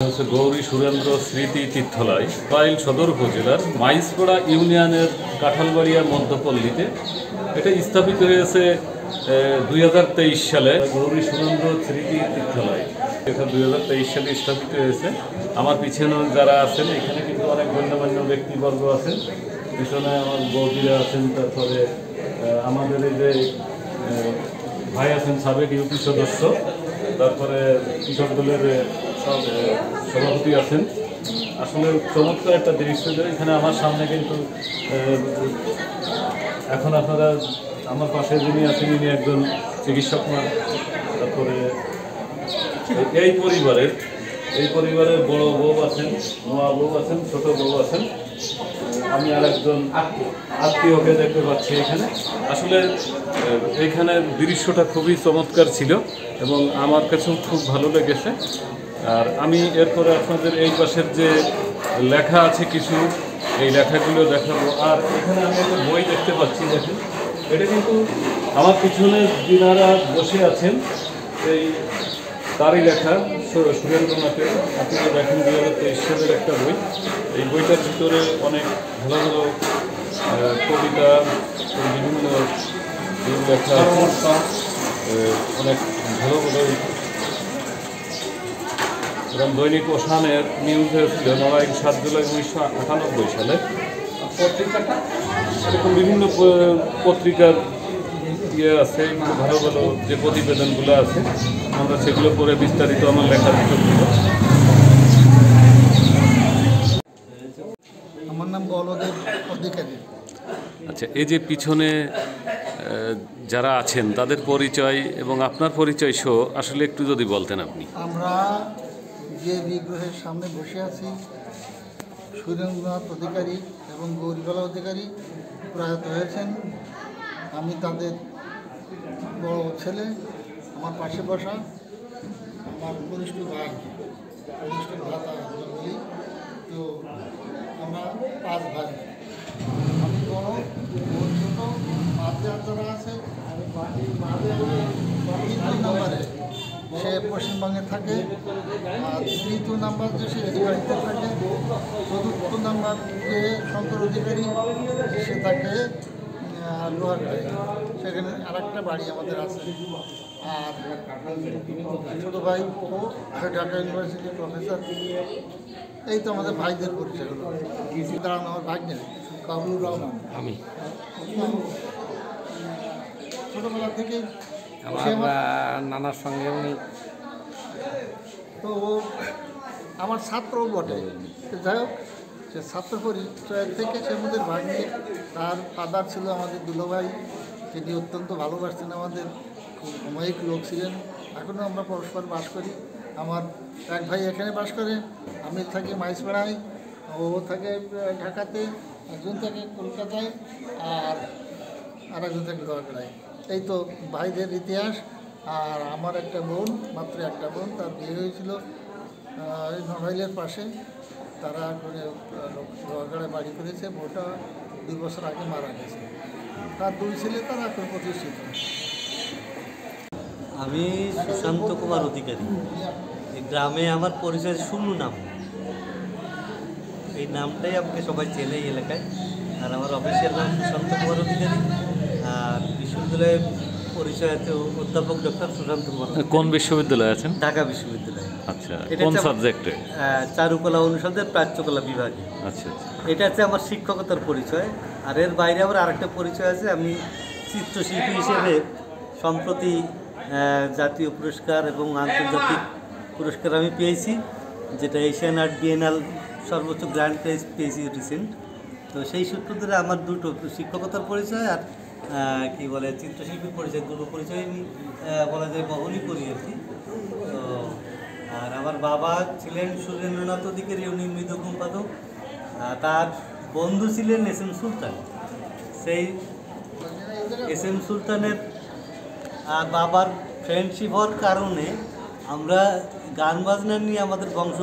গৌরী সুরেন্দ্র স্মৃতি তীর্থলয় টাঙ্গাইল সদর উপজেলার মাইজপাড়া ইউনিয়নের কাঁঠালবাড়িয়া মধ্যপল্লীতে এটা স্থাপিত হয়েছে 2023 সালে। গৌরী সুরেন্দ্র স্মৃতি তীর্থলয় এটা 2023 সালে স্থাপিত হয়েছে। আমার পিছনে যারা আছেন এখানে কিন্তু অনেক গণ্যমান্য ব্যক্তিবর্গ আছেন, পিছনে আমার বৌদিরা আছেন, তারপরে আমাদের এই যে ভাই আছেন সাবেক ইউপি সদস্য, তারপরে কৃষক দলের সভাপতি আছেন। আসলে চমৎকার একটা দৃশ্য যে এখানে আমার সামনে কিন্তু এখন আপনারা আমার পাশে যিনি আছেন ইনি একজন চিকিৎসক না। তারপরে এই পরিবারের বড় বউ আছেন, নোয়া বউ আছেন, ছোট বউ আছেন, আমি আর একজন আত্মীয়কে দেখতে পাচ্ছি এখানে। আসলে এইখানের দৃশ্যটা খুবই চমৎকার ছিল এবং আমার কাছেও খুব ভালো লেগেছে। আর আমি এরপরে আপনাদের এই পাশের যে লেখা আছে কিছু, এই লেখাগুলো দেখাবো। আর এখানে আমি একটা বই দেখতে পাচ্ছি, দেখেন এটা কিন্তু আমার পিছনে যিনারা বসে আছেন এই তারই লেখা সুরেন্দ্রনাথের। আপনারা দেখেন 2023 সালের একটা বই। এই বইটার ভিতরে অনেক ভালো ভালো কবিতা, বিভিন্ন লেখা, অনেক ভালো ভালো এবং দৈনিক ওশানের নিউজ হয়েছিল 7 জুলাই 1998 সালে। পত্রিকাটা এরকম বিভিন্ন পত্রিকার ইয়ে আছে, ভালো ভালো যে প্রতিবেদনগুলো আছে আমরা সেগুলো পরে বিস্তারিত আমার লেখার ভিতর দিব। আমার নাম বলদেব অধিকারী। আচ্ছা, এই যে পিছনে যারা আছেন তাদের পরিচয় এবং আপনার পরিচয় সহ আসলে একটু যদি বলতেন আপনি। আমরা যে বিগ্রহের সামনে বসে আছি সুরেন্দ্রনাথ অধিকারী এবং গৌরীবালা অধিকারী প্রয়াত হয়েছেন। আমি তাদের বড় ছেলে, আমার পাশে বসা আমার কনিষ্ঠ ভাই, কনিষ্ঠ ভ্রাতা বলি। তো আমরা 5 ভাই, আমি বড়, বোন ছোটো, মাঝে যারা আছে নম্বরে সে পশ্চিমবঙ্গে থাকে, আর 3 নাম্বার যে সে এই বাড়িতে থাকে, 4 নাম্বার যে শঙ্কর অধিকারী সে থাকে লোহারগাঁয়ে, সেখানে আর একটা বাড়ি আমাদের আছে। আর ছোটো ভাই ও ঢাকা ইউনিভার্সিটির প্রফেসর। এই তো আমাদের ভাইদের পরিচয় হলো। দাঁড়ানো আমার ভাই নেই, কাবুলুর রহমান। আমি ছোটোবেলা থেকে নানার সঙ্গে উনি তো ও আমার ছাত্রও বটে। যাই হোক, সে ছাত্র পরিচয় থেকে সে আমাদের ভাগ্নে। তার ফাদার ছিল আমাদের দুলোভাই, তিনি অত্যন্ত ভালোবাসতেন আমাদের, খুব অমায়িক লোক ছিলেন। এখনও আমরা পরস্পর বাস করি। আমার এক ভাই এখানে বাস করে, আমি থাকি মাইজপাড়ায়, ও থাকে ঢাকাতে, একজন থাকে কলকাতায়, আর একজন থাকে লোহারগাঁয়ে। এই তো ভাইদের ইতিহাস। আর আমার একটা বোন, মাত্র একটা বোন, তার বিয়ে হয়েছিল নড়াইলের পাশে। তারা করে লোহারগাঁয়ে বাড়ি করেছে। বউটা 2 বছর আগে মারা গেছে। তার 2 ছেলে, তারা এখন প্রতিষ্ঠিত। আমি সুশান্ত কুমার অধিকারী। এই গ্রামে আমার পরিচয় শুনু নাম, এই নামটাই আমাকে সবাই চেনে এই এলাকায়। আর আমার অফিসিয়াল নাম সুশান্ত কুমার অধিকারী। আর বিশ্ববিদ্যালয়ের পরিচয় আছে অধ্যাপক ডক্টর সুশান্ত কুমার। কোন বিশ্ববিদ্যালয়ে আছেন? ঢাকা বিশ্ববিদ্যালয়। আচ্ছা, কোন সাবজেক্টে? চারুকলা অনুষদের প্রাচ্যকলা বিভাগে। আচ্ছা, এটা হচ্ছে আমার শিক্ষকতার পরিচয়। আর এর বাইরে আমার আরেকটা পরিচয় আছে, আমি চিত্রশিল্পী হিসেবে সম্প্রতি জাতীয় পুরস্কার এবং আন্তর্জাতিক পুরস্কার আমি পেয়েছি, যেটা এশিয়ান আর্ট বিএনাল সর্বোচ্চ গ্র্যান্ড প্রাইজ পেয়েছি রিসেন্ট। তো সেই সূত্র ধরে আমার দুটো শিক্ষকতার পরিচয় আর কি বলে চিত্রশিল্পীর পরিচয়, দুটো পরিচয় আমি বলা যায় বহনই করি আর কি। তো আর আমার বাবা ছিলেন সুরেন্দ্রনাথ অধিকারী, উনি মৃদু সম্পাদক। তার বন্ধু ছিলেন এস.এম. সুলতান। সেই এস.এম. সুলতানের বাবার ফ্রেন্ডশিপ হওয়ার কারণে আমরা গান বাজনা নিয়ে আমাদের বংশ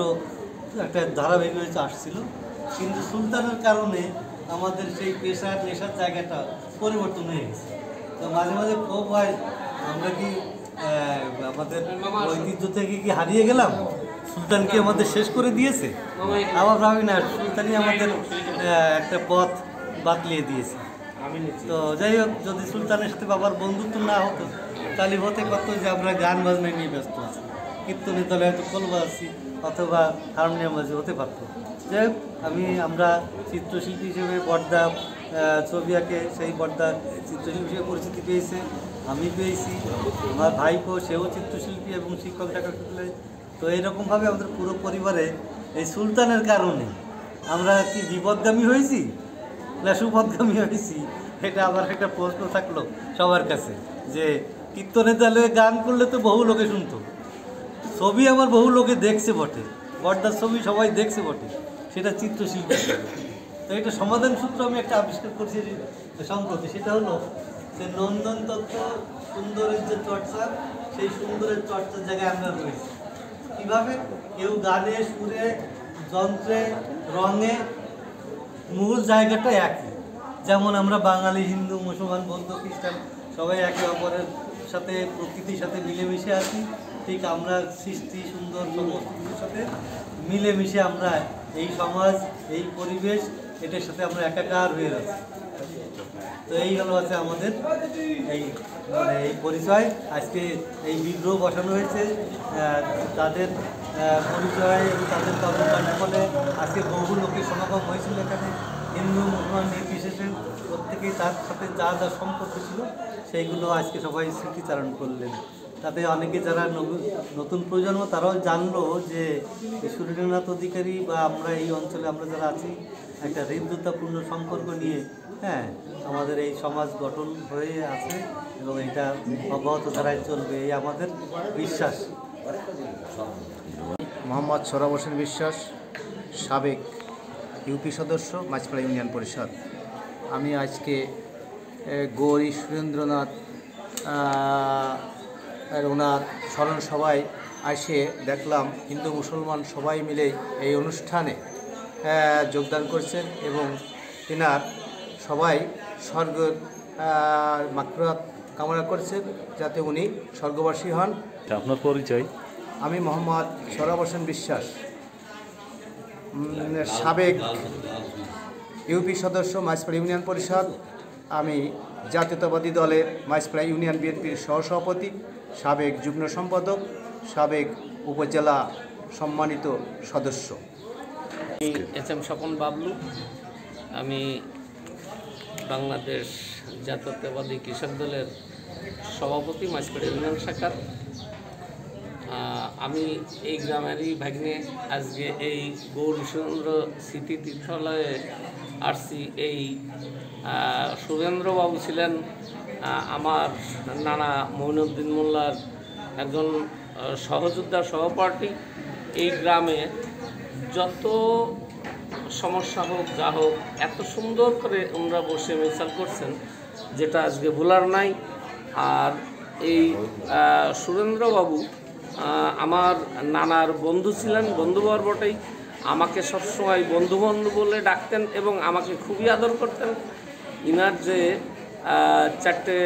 একটা ধারাবাহিকভাবে আসছিল। কিন্তু সুলতানের কারণে আমাদের সেই পেশার নেশার জায়গাটা পরিবর্তন হয়ে গেছে। তো মাঝে মাঝে ক্ষোভ হয়, আমরা কি আমাদের ঐতিহ্য থেকে কি হারিয়ে গেলাম। সুলতান কি আমাদের শেষ করে দিয়েছে? আবার ভাবি না, সুলতানই আমাদের একটা পথ বাতলিয়ে দিয়েছে। তো যাই হোক, যদি সুলতানের সাথে বাবার বন্ধুত্ব না হতো তাহলে হতে পারতো যে আমরা গান বাজনা নিয়ে ব্যস্ত আছি, কীর্তনের দলে হয়তো কলবা আছি অথবা হারমোনিয়াম বাজে হতে পারতো। যাই হোক, আমরা চিত্রশিল্পী হিসেবে বর্দা ছবি আঁকে, সেই বর্দা চিত্রশিল্পী হিসেবে পরিচিতি পেয়েছে, আমি পেয়েছি, আমার ভাইপো সেও চিত্রশিল্পী এবং শিক্ষক টাকা শিখলে। তো এইরকমভাবে আমাদের পুরো পরিবারে এই সুলতানের কারণে আমরা কি বিপদগামী হয়েছি না সুপদগামী হয়েছি, এটা আবার একটা প্রশ্ন থাকলো সবার কাছে। যে কীর্তনের দলে গান করলে তো বহু লোকে শুনতো, ছবি আবার বহু লোকে দেখছে বটে, বর্দার ছবি সবাই দেখছে বটে, সেটা চিত্রশিল্পী। তো এটা সমাধান সূত্র আমি একটা আবিষ্কার করছি সম্প্রতি, সেটা হলো যে নন্দন তত্ত্ব সুন্দরের যে চর্চা, সেই সুন্দরের চর্চার জায়গায় আমরা রয়েছি। কীভাবে? কেউ গানে, সুরে, যন্ত্রে, রঙে, মূল জায়গাটা একই। যেমন আমরা বাঙালি, হিন্দু, মুসলমান, বৌদ্ধ, খ্রিস্টান সবাই একে অপরের সাথে, প্রকৃতির সাথে মিলেমিশে আছি, ঠিক আমরা সৃষ্টি সুন্দর সমস্ত কিছুর সাথে মিলেমিশে আমরা এই সমাজ, এই পরিবেশ, এটার সাথে আমরা একাকার হয়ে আছি। তো এই হলো আছে আমাদের এই পরিচয়। আজকে এই বিগ্রহ বসানো হয়েছে, তাদের পরিচয় এবং তাদের কর্মকাণ্ড ফলে আজকে বহু লোকের সমাগম হয়েছিল এখানে। হিন্দু মুসলমান নির্বিশেষে প্রত্যেকেই তার সাথে যা যা সম্পর্ক ছিল সেইগুলো আজকে সবাই স্মৃতিচারণ করলেন। তাতে অনেকে যারা নতুন প্রজন্ম তারাও জানলো যে সুরেন্দ্রনাথ অধিকারী বা আমরা এই অঞ্চলে আমরা যারা আছি একটা হৃদ্যতাপূর্ণ সম্পর্ক নিয়ে আমাদের এই সমাজ গঠন হয়ে আছে এবং এটা অব্যাহত ধারায় চলবে, এই আমাদের বিশ্বাস। মোহাম্মদ সোহরাব হোসেন বিশ্বাস, সাবেক ইউপি সদস্য, মাছপাড়া ইউনিয়ন পরিষদ। আমি আজকে গৌরী সুরেন্দ্রনাথ ওনার স্মরণ সভায় এসে দেখলাম হিন্দু মুসলমান সবাই মিলে এই অনুষ্ঠানে যোগদান করছেন এবং তেনার সবাই স্বর্গের মাগফিরাত কামনা করছেন যাতে উনি স্বর্গবাসী হন। আপনার পরিচয়? আমি মোহাম্মদ সোহরাব হোসেন বিশ্বাস, সাবেক ইউপি সদস্য, মাছপাড়া ইউনিয়ন পরিষদ। আমি জাতীয়তাবাদী দলের মাছপাড়া ইউনিয়ন বিএনপির সহসভাপতি, সাবেক যুগ্ম সম্পাদক, সাবেক উপজেলা সম্মানিত সদস্য। এস.এম. স্বপন বাবলু, আমি বাংলাদেশ জাতীয়তাবাদী কৃষক দলের সভাপতি, মাছপাড়া ইউনিয়ন শাখার। আমি এই গ্রামেরই ভাগ্নে। আজকে এই গৌরীচন্দ্র স্মৃতি তীর্থালয়ে আসছি। এই সুরেন্দ্রবাবু ছিলেন আমার নানা মঈনুদ্দিন মোল্লার একজন সহযোদ্ধা, সহপাঠী। এই গ্রামে যত সমস্যা হোক যা হোক, এত সুন্দর করে ওনারা বসে মিছিল করছেন যেটা আজকে ভোলার নাই। আর এই সুরেন্দ্রবাবু আমার নানার বন্ধু ছিলেন, বন্ধুবর বটেই। আমাকে সবসময় বন্ধু বন্ধু বলে ডাকতেন এবং আমাকে খুবই আদর করতেন। ইনার যে 4টে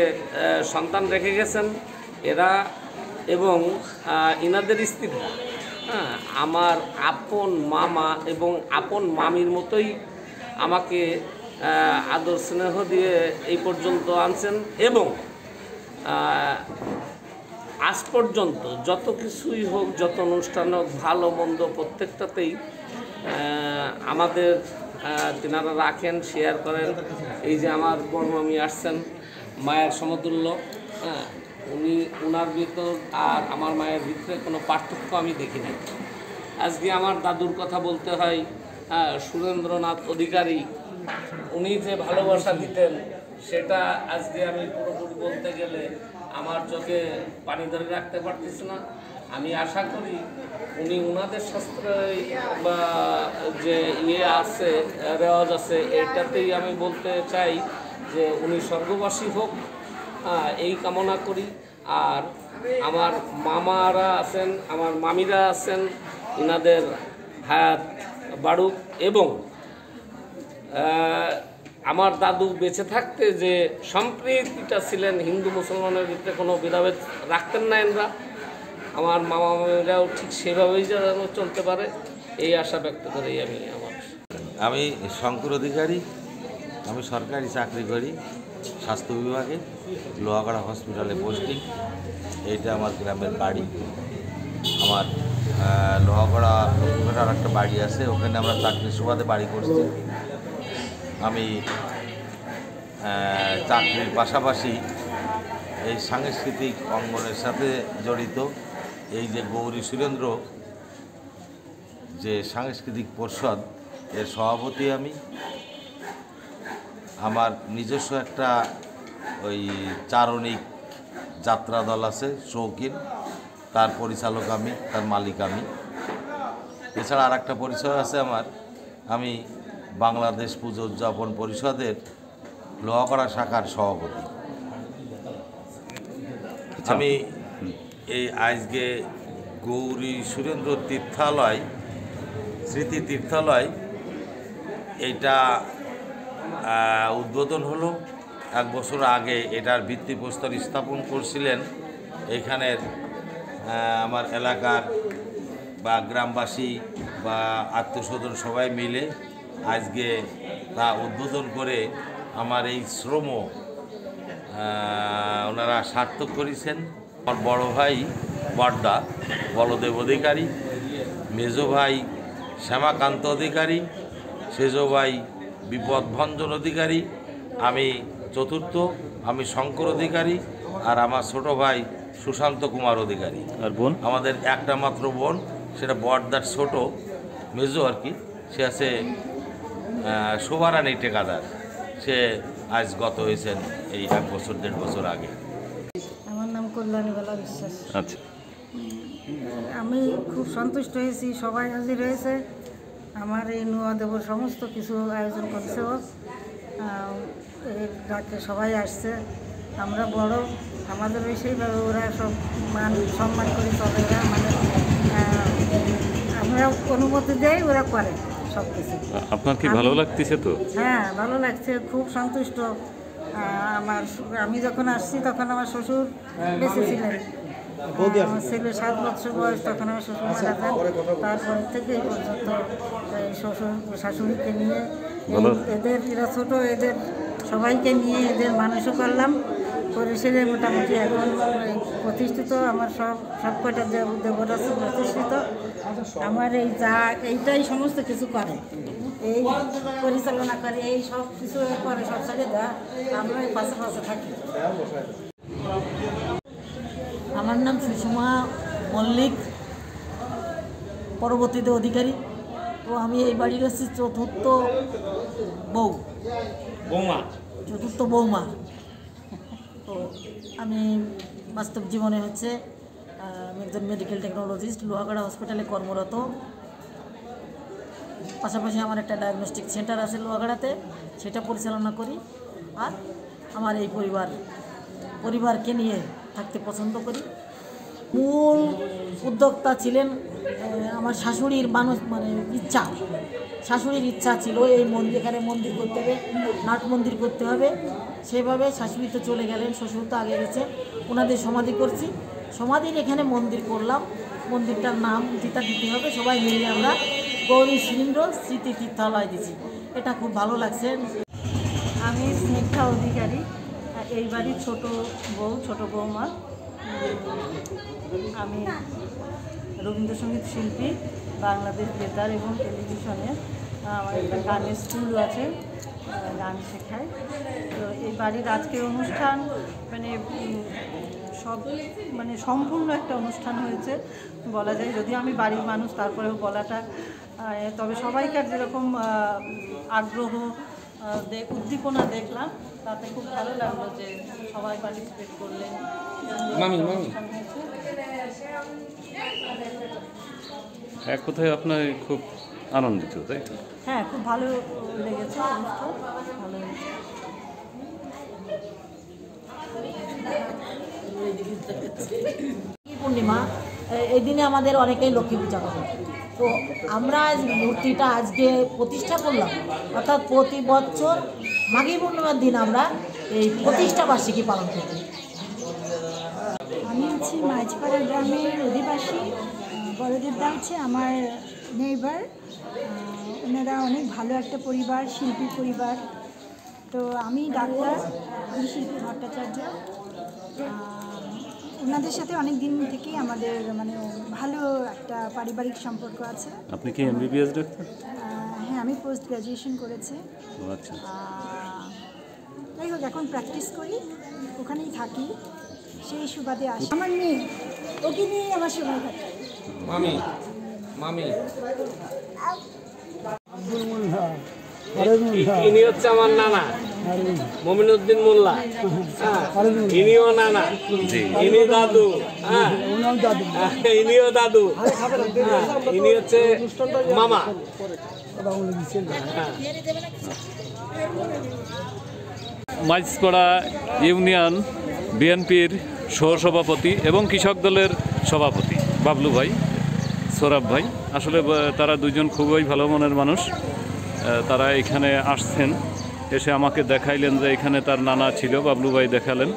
সন্তান রেখে গেছেন এরা এবং ইনাদের স্ত্রীরা আমার আপন মামা এবং আপন মামির মতোই আমাকে আদর স্নেহ দিয়ে এই পর্যন্ত আনছেন এবং আজ পর্যন্ত যত কিছুই হোক, যত অনুষ্ঠান হোক, ভালো মন্দ প্রত্যেকটাতেই আমাদের তেনারা রাখেন, শেয়ার করেন। এই যে আমার বড় মামি আসছেন, মায়ের সমতুল্য, উনি ওনার ভিতর আর আমার মায়ের ভিতরে কোনো পার্থক্য আমি দেখি নাই। আজকে আমার দাদুর কথা বলতে হয়, সুরেন্দ্রনাথ অধিকারী, উনি যে ভালোবাসা দিতেন সেটা আজকে আমি পুরোপুরি বলতে গেলে আমার চোখে পানি ধরে রাখতে পারতেছি না। আমি আশা করি উনি ওনাদের শাস্ত্রে বা যে আছে, রেওয়াজ আছে, এটাতেই আমি বলতে চাই যে উনি স্বর্গবাসী হোক, এই কামনা করি। আর আমার মামারা আছেন, আমার মামিরা আছেন, ইনাদের হায়াত বাড়ুক এবং আমার দাদু বেঁচে থাকতে যে সম্প্রীতিটা ছিলেন, হিন্দু মুসলমানের ভিতরে কোনো ভেদাভেদ রাখতেন না এনরা। আমার মামা মামিরাও ঠিক সেভাবেই যেন চলতে পারে এই আশা ব্যক্ত করেই আমি শঙ্কর অধিকারী, আমি সরকারি চাকরি করি স্বাস্থ্য বিভাগে, লোহাগড়া হসপিটালে পোস্টিং। এইটা আমার গ্রামের বাড়ি। আমার লোহাগড়া আর একটা বাড়ি আছে, ওখানে আমরা চাকরির সুবাদে বাড়ি করছি। আমি চাকরির পাশাপাশি এই সাংস্কৃতিক অঙ্গনের সাথে জড়িত। এই যে গৌরী সুরেন্দ্র যে সাংস্কৃতিক পরিষদ, এর সভাপতি আমি। আমার নিজস্ব একটা ওই চারণিক যাত্রা দল আছে শৌখিন, তার পরিচালক আমি, তার মালিক আমি। এছাড়া আর একটা পরিচয় আছে আমার, আমি বাংলাদেশ পুজো উদযাপন পরিষদের লোহাগড়া শাখার সভাপতি। আমি এই আজকে গৌরী সুরেন্দ্র তীর্থালয়, স্মৃতি তীর্থালয়, এইটা উদ্বোধন হলো। 1 বছর আগে এটার ভিত্তিপ্রস্তর স্থাপন করছিলেন এখানের আমার এলাকার বা গ্রামবাসী বা আত্মীয়স্বজন সবাই মিলে আজকে তা উদ্বোধন করে আমার এই শ্রম ওনারা সার্থক করেছেন। আমার বড় ভাই বড়দা বলদেব অধিকারী, মেজো ভাই শ্যামাকান্ত অধিকারী, সেজো ভাই বিপদভঞ্জন অধিকারী, আমি চতুর্থ, আমি শঙ্কর অধিকারী, আর আমার ছোট ভাই সুশান্ত কুমার অধিকারী। আর বোন? আমাদের একটা মাত্র বোন, সেটা বড়দার ছোট, মেজো আর কি। সে আছে শোভারানী টেকাদার। সে আজ গত হয়েছেন এই 1 বছর 1.5 বছর আগে। আমার নাম কল্যাণী বালা বিশ্বাস। আচ্ছা, আমি খুব সন্তুষ্ট হয়েছি, সবাই হাজির হয়েছে। আমার এই নোয়া দেবর সমস্ত কিছু আয়োজন করছে ও, এর ডাকে সবাই আসছে। আমরা বড়, আমাদের সেইভাবে ওরা সব সম্মান করে চলে। ওরা মানে আমরা অনুমতি দেয়, ওরা করে সব কিছু। আপনার কি ভালো লাগতেছে? তো হ্যাঁ, ভালো লাগছে, খুব সন্তুষ্ট। আমি যখন আসছি তখন আমার শ্বশুর বেঁচে ছিলেন। আমার ছেলে 7 বছর বয়স, তখন আমার শ্বশুর মারা যান। তারপর থেকে এই পর্যন্ত শ্বশুর শাশুড়িকে নিয়ে এদের, এরা ছোটো, এদের সবাইকে নিয়ে এদের মানুষও করলাম। করে সেরে মোটামুটি এখন প্রতিষ্ঠিত। আমার সব কটা দেবর আছে প্রতিষ্ঠিত। আমার এই এইটাই সমস্ত কিছু করে, এই পরিচালনা করে, এই সব কিছু করে, সব সাইডে দেয়। আমরা এই পাশে পাশে থাকি। আমার নাম সুষমা মল্লিক, পরবর্তীতে অধিকারী। তো আমি এই বাড়ির হচ্ছি চতুর্থ বৌমা। তো আমি বাস্তব জীবনে হচ্ছে আমি একজন মেডিকেল টেকনোলজিস্ট, লোহাগড়া হসপিটালে কর্মরত। পাশাপাশি আমার একটা ডায়াগনস্টিক সেন্টার আছে লোহাগড়াতে, সেটা পরিচালনা করি। আর আমার এই পরিবারকে নিয়ে থাকতে পছন্দ করি। মূল উদ্যোক্তা ছিলেন আমার শাশুড়ির শাশুড়ির ইচ্ছা ছিল এই এখানে মন্দির করতে হবে, নাট মন্দির করতে হবে। সেভাবে শাশুড়ি তো চলে গেলেন, শ্বশুর তো আগে গেছে, ওনাদের সমাধি করছি। সমাধির এখানে মন্দির করলাম। মন্দিরটার নাম যেটা দিতে হবে সবাই মিলে আমরা গৌরী সুরেন্দ্র স্মৃতি তীর্থালয় দিছি। এটা খুব ভালো লাগছে। আমি স্নিগ্ধা অধিকারী, এই বাড়ির ছোট বৌমা। আমি রবীন্দ্রসঙ্গীত শিল্পী, বাংলাদেশ বেতার এবং টেলিভিশনে আমার একটা গানের স্কুল আছে, গান শেখায়। তো এই বাড়ির আজকের অনুষ্ঠান সম্পূর্ণ একটা অনুষ্ঠান হয়েছে বলা যায়। যদি আমি বাড়ির মানুষ, তারপরেও বলাটা, তবে সবাইকার যেরকম আগ্রহ উদ্দীপনা দেখলাম, তাতে খুব ভালো লাগলো যে সবাই পার্টিসিপেট করলেন। এক কথায় আপনার খুব আনন্দিত, তাই? হ্যাঁ, খুব ভালো লেগেছে, অনুষ্ঠান ভালো লেগেছে। পূর্ণিমা, এই দিনে আমাদের অনেকেই লক্ষ্মী পূজা করে। তো আমরা মূর্তিটা আজকে প্রতিষ্ঠা করলাম, অর্থাৎ প্রতি বছর মাঘী পূর্ণিমার দিন আমরা এই প্রতিষ্ঠা বার্ষিকী পালন করি। আমি হচ্ছে মাঝপাড়া গ্রামের অধিবাসী। বড়দেবদা হচ্ছে আমার নেইবার। ওনারা অনেক ভালো একটা পরিবার, শিল্পী পরিবার। তো আমি ডাক্তার, আমি শিল্পী ভট্টাচার্য। ওনাদের সাথে অনেক দিন থেকেই আমাদের মানে ভালো একটা পারিবারিক সম্পর্ক আছে। আপনি কি এমবিবিএস ডাক্তার? হ্যাঁ, আমি পোস্ট গ্র্যাজুয়েশন করেছি। আচ্ছা। যাই হোক, এখন প্র্যাকটিস করি, ওখানেই থাকি, সেই সুবাদে আসি। আমার মেয়ে, ওকে নিয়ে আমার সময় কাটে। মামি মামি ইনি হচ্ছে আমার নানা মমিনুদ্দিন মোল্লা। ইনিও নানা, ইনি দাদু। ইনিও দাদু, ইনি হচ্ছে মামা। মাঝপাড়া ইউনিয়ন বিএনপির সহসভাপতি এবং কৃষক দলের সভাপতি বাবলু ভাই, সোরাব ভাই। আসলে তারা দুজন খুবই ভালো মনের মানুষ। তারা এখানে আসছেন, এসে আমাকে দেখাইলেন যে এখানে তার নানা ছিল, বাবলু ভাই দেখালেন।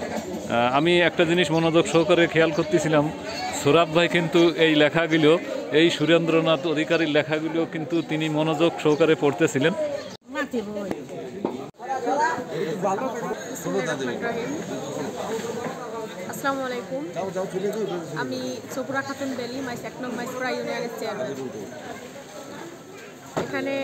আমি একটা জিনিস মনোযোগ সহকারে খেয়াল করতেছিলাম, সোরাব ভাই কিন্তু এই লেখাগুলো, এই সুরেন্দ্রনাথ অধিকারীর লেখাগুলো কিন্তু তিনি মনোযোগ সহকারে পড়তেছিলেন। আসসালামু আলাইকুম, আমি চকুরা খাতুন বেলি, মাইস 1 নং মাইসপাড়া ইউনিয়নের চেয়ারম্যান। এখানে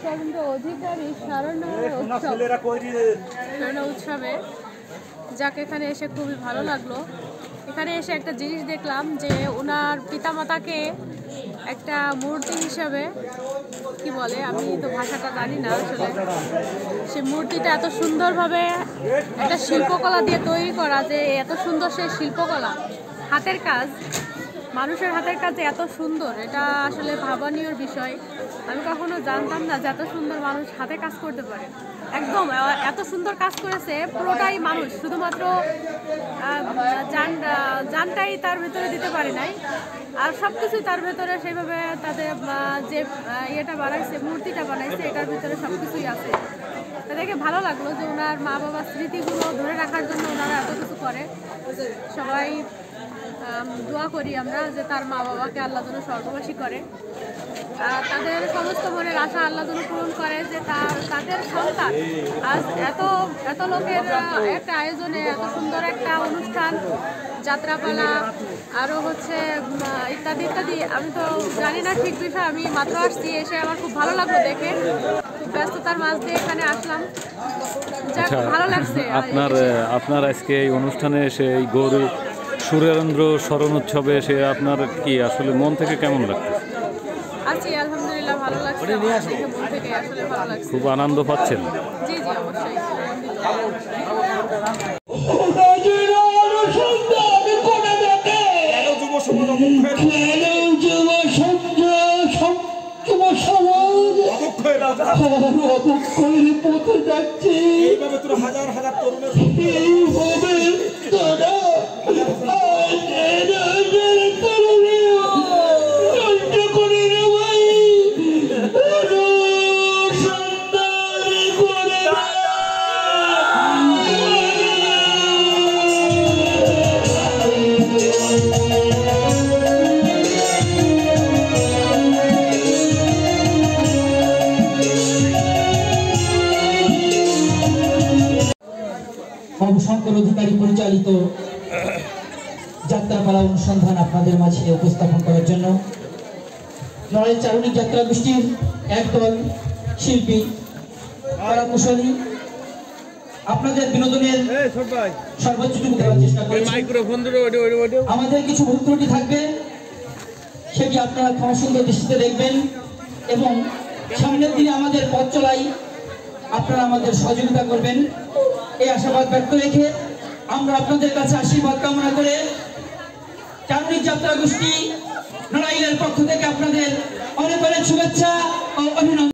সুরেন্দ্র অধিকারী স্মরণ উৎসবে যাকে এখানে এসে খুবই ভালো লাগলো। এখানে এসে একটা জিনিস দেখলাম যে ওনার পিতামাতাকে একটা মূর্তি হিসাবে, কি বলে আমি তো ভাষাটা জানি না আসলে, সে মূর্তিটা এত সুন্দরভাবে একটা শিল্পকলা দিয়ে তৈরি করা, যে এত সুন্দর সেই শিল্পকলা, হাতের কাজ, মানুষের হাতের কাজ এত সুন্দর, এটা আসলে ভাবনীয় বিষয়। আমি কখনো জানতাম না যে এত সুন্দর মানুষ হাতে কাজ করতে পারে। একদম এত সুন্দর কাজ করেছে, পুরোটাই মানুষ, শুধুমাত্র জানটাই তার ভেতরে দিতে পারে নাই, আর সব কিছুই তার ভেতরে সেইভাবে তাদের যে ইয়েটা বানাইছে, মূর্তিটা বানাইছে, এটার ভিতরে সব কিছুই আছে। তা দেখে ভালো লাগলো যে ওনার মা বাবার স্মৃতিগুলো ধরে রাখার জন্য ওনারা এত কিছু করে। সবাই দোয়া করি আমরা যে তার মা বাবাকে আল্লাহ যেন স্বর্গবাসী করে, তাদের সমস্ত মনের আশা আল্লাহ যেন পূরণ করে, যে তাদের সন্তান আজ এত লোকের একটা আয়োজনে, এত সুন্দর একটা অনুষ্ঠান, যাত্রাপালা, আরও হচ্ছে ইত্যাদি ইত্যাদি। আমি তো জানি না ঠিক বিষয়, আমি মাত্র আসছি, এসে আমার খুব ভালো লাগলো দেখে। খুব ব্যস্ততার মাঝ দিয়ে এখানে আসলাম, যাক ভালো লাগছে। আপনার আজকে এই অনুষ্ঠানে এসে এই গৌরী সুরেন্দ্র স্মরণ উৎসবে এসে আপনার কি আসলে মন থেকে কেমন লাগছে? আছি, আলহামদুলিল্লাহ ভালো লাগছে, মন থেকে আসলে ভালো লাগছে। খুব আনন্দ পাচ্ছেন? জি জি, অবশ্যই। হাজার হাজার তরুণের শঙ্কর অধিকারী পরিচালিত যাত্রাপালা অনুসন্ধান আপনাদের মাঝে উপস্থাপন করার জন্য লড়াই চারণী যাত্রা গোষ্ঠীর একদল শিল্পী তারা কুশলী আপনাদের বিনোদনের সর্বোচ্চটুকু দেওয়ার চেষ্টা করছি। আমাদের কিছু ভুল ত্রুটি থাকবে, সেটি আপনারা ক্ষমা সুন্দর দৃষ্টিতে দেখবেন এবং সামনের দিনে আমাদের পথ চলাই আপনারা আমাদের সহযোগিতা করবেন, এই আশাবাদ ব্যক্ত রেখে আমরা আপনাদের কাছে আশীর্বাদ কামনা করে চারণী যাত্রা গোষ্ঠী নড়াইলের পক্ষ থেকে আপনাদের অনেক অনেক শুভেচ্ছা ও অভিনন্দন।